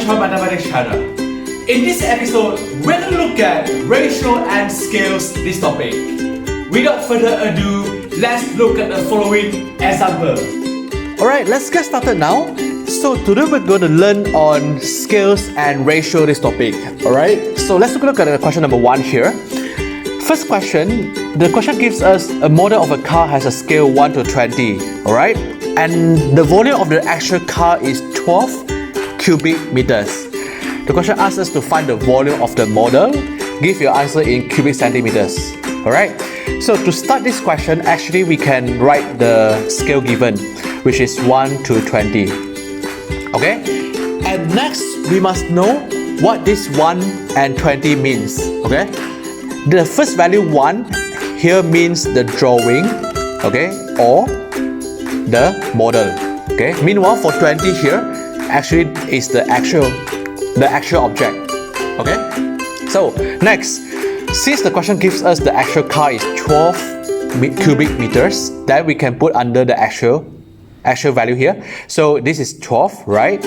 Choi Mathematics channel. In this episode, we're going to look at ratio and scales this topic. Without further ado, let's look at the following example. Alright, let's get started now. So today we're going to learn on scales and ratio this topic. Alright, so let's look at question number 1 here. First question, the question gives us a model of a car has a scale 1 to 20. Alright, and the volume of the actual car is 12 cubic meters. The question asks us to find the volume of the model. Give your answer in cubic centimeters. Alright, so to start this question, actually we can write the scale given, which is 1 to 20. Okay, and next we must know what this 1 and 20 means. Okay, the first value 1 here means the drawing, okay, or the model. Okay, meanwhile for 20 here actually is the actual object. Okay, so next, since the question gives us the actual car is 12 cubic meters, then we can put under the actual value here. So this is 12, right?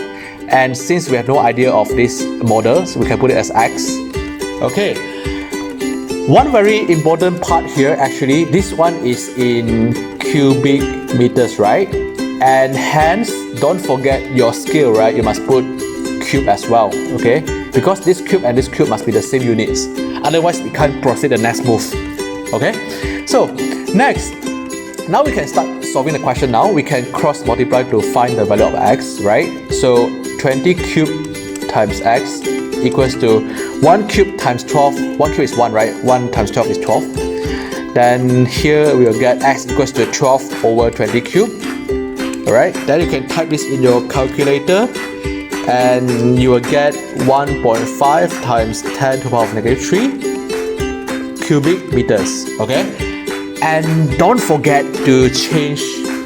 And since we have no idea of this model, so we can put it as x. Okay, one very important part here, actually this one is in cubic meters, right? And hence don't forget your scale, right? You must put cube as well, okay? Because this cube and this cube must be the same units, otherwise we can't proceed the next move. Okay, so next, now we can start solving the question. Now we can cross multiply to find the value of x, right? So 20 cube times x equals to 1 cube times 12. 1 cube is 1, right? 1 times 12 is 12. Then here we will get x equals to 12 over 20 cube. Alright, then you can type this in your calculator and you will get 1.5 times 10 to the power of negative 3 cubic meters. Okay, and don't forget to change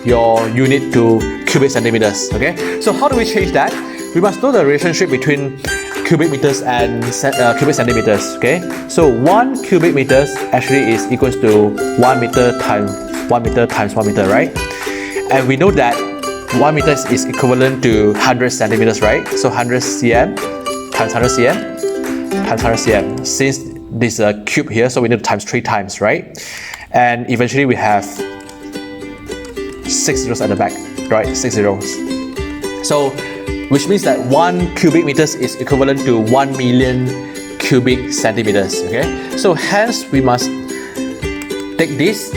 your unit to cubic centimeters. Okay, so how do we change that? We must know the relationship between cubic meters and cubic centimeters. Okay, so 1 cubic meters actually is equals to 1 meter times 1 meter times 1 meter, right? And we know that 1 meter is equivalent to 100 centimeters, right? So 100 cm times 100 cm times 100 cm. Since this is a cube here, so we need to times 3 times, right? And eventually we have 6 zeros at the back, right? 6 zeros. So, which means that 1 cubic meters is equivalent to 1 million cubic centimeters, okay? So hence we must take this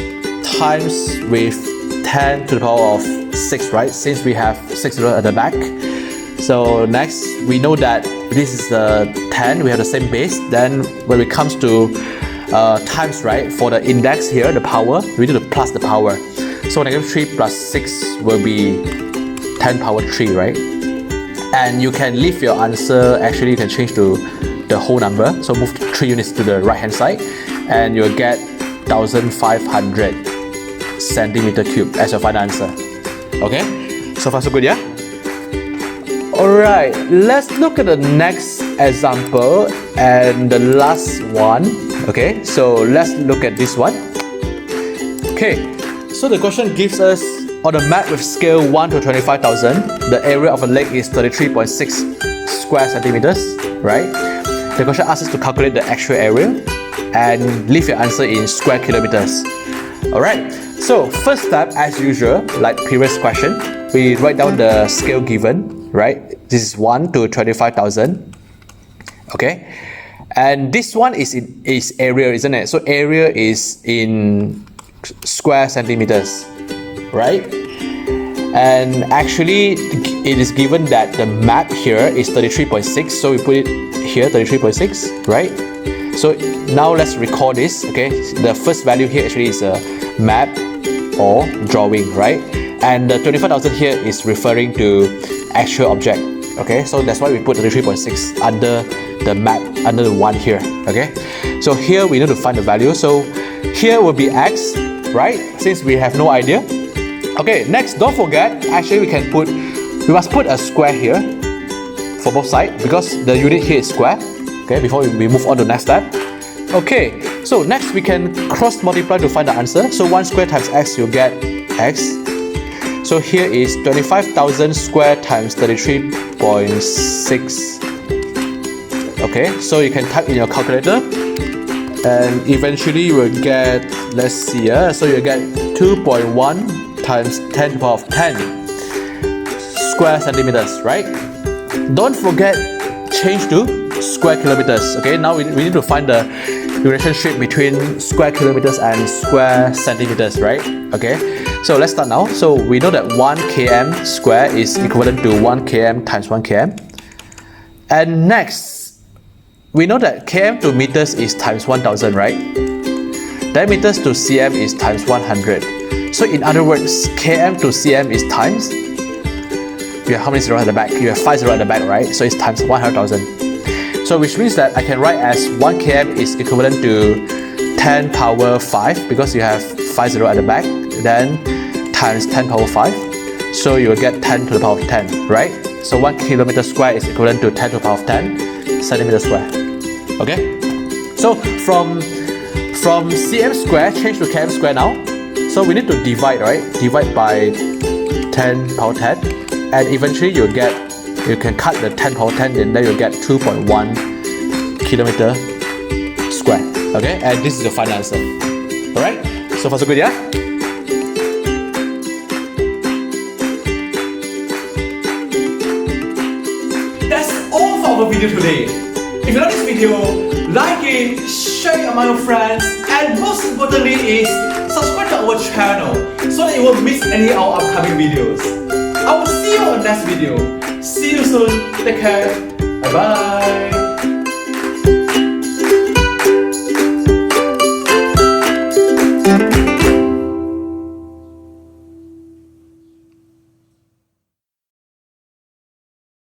times with 10 to the power of 6, right? Since we have 6 zeros at the back. So next, we know that this is the 10, we have the same base. Then when it comes to times, right? For the index here, the power, we need to plus the power. So negative 3 plus 6 will be 10 power 3, right? And you can leave your answer, actually you can change to the whole number. So move 3 units to the right hand side and you'll get 1500 centimeter cube as your final answer. Okay, so far so good, yeah? Alright, let's look at the next example and the last one. Okay, so let's look at this one. Okay, so the question gives us on a map with scale 1 to 25,000, the area of a lake is 33.6 square centimeters, right? The question asks us to calculate the actual area and leave your answer in square kilometers. Alright, so first step, as usual, like previous question, we write down the scale given, right? This is 1 to 25,000. Okay, and this one is area, isn't it? So area is in square centimeters, right? And actually it is given that the map here is 33.6, so we put it here, 33.6, right? So now let's recall this. Okay, the first value here actually is a map or drawing, right? And the 25,000 here is referring to actual object. Okay, so that's why we put 33.6 under the map, under the 1 here. Okay, so here we need to find the value. So here will be x, right? Since we have no idea. Okay, next, don't forget, actually we must put a square here for both sides because the unit here is square. Okay, before we move on to the next step. Okay, so next we can cross multiply to find the answer. So 1 square times x, you'll get x. So here is 25,000 square times 33.6 Okay, so you can type in your calculator, and eventually you will get, let's see, so you get 2.1 times 10 to the power of 10 square centimeters, right? Don't forget change to square kilometers. Okay, now we need to find the relationship between square kilometers and square centimeters, right? Okay, so let's start now. So we know that 1 km square is equivalent to 1 km times 1 km. And next, we know that km to meters is times 1000, right? Then meters to cm is times 100. So in other words, km to cm is times, you have how many zeros at the back? You have 5 zeros at the back, right? So it's times 100,000. So which means that I can write as 1 km is equivalent to 10 power 5 because you have 5 zeros at the back, then times 10 power 5. So you will get 10 to the power of 10, right? So 1 kilometer square is equivalent to 10 to the power of 10 centimeter square. Okay? So from cm square, change to km square now. So we need to divide, right? Divide by 10 power 10. And eventually you can cut the 10 power 10 and then you'll get 2.1 kilometer square. Okay? And this is the final answer. Alright? So far so good, yeah? That's all for our video today. If you like this video, like it, share it among your friends, and most importantly is subscribe to our channel so that you won't miss any of our upcoming videos. I will see you on the next video. See you soon. Take care. Bye bye.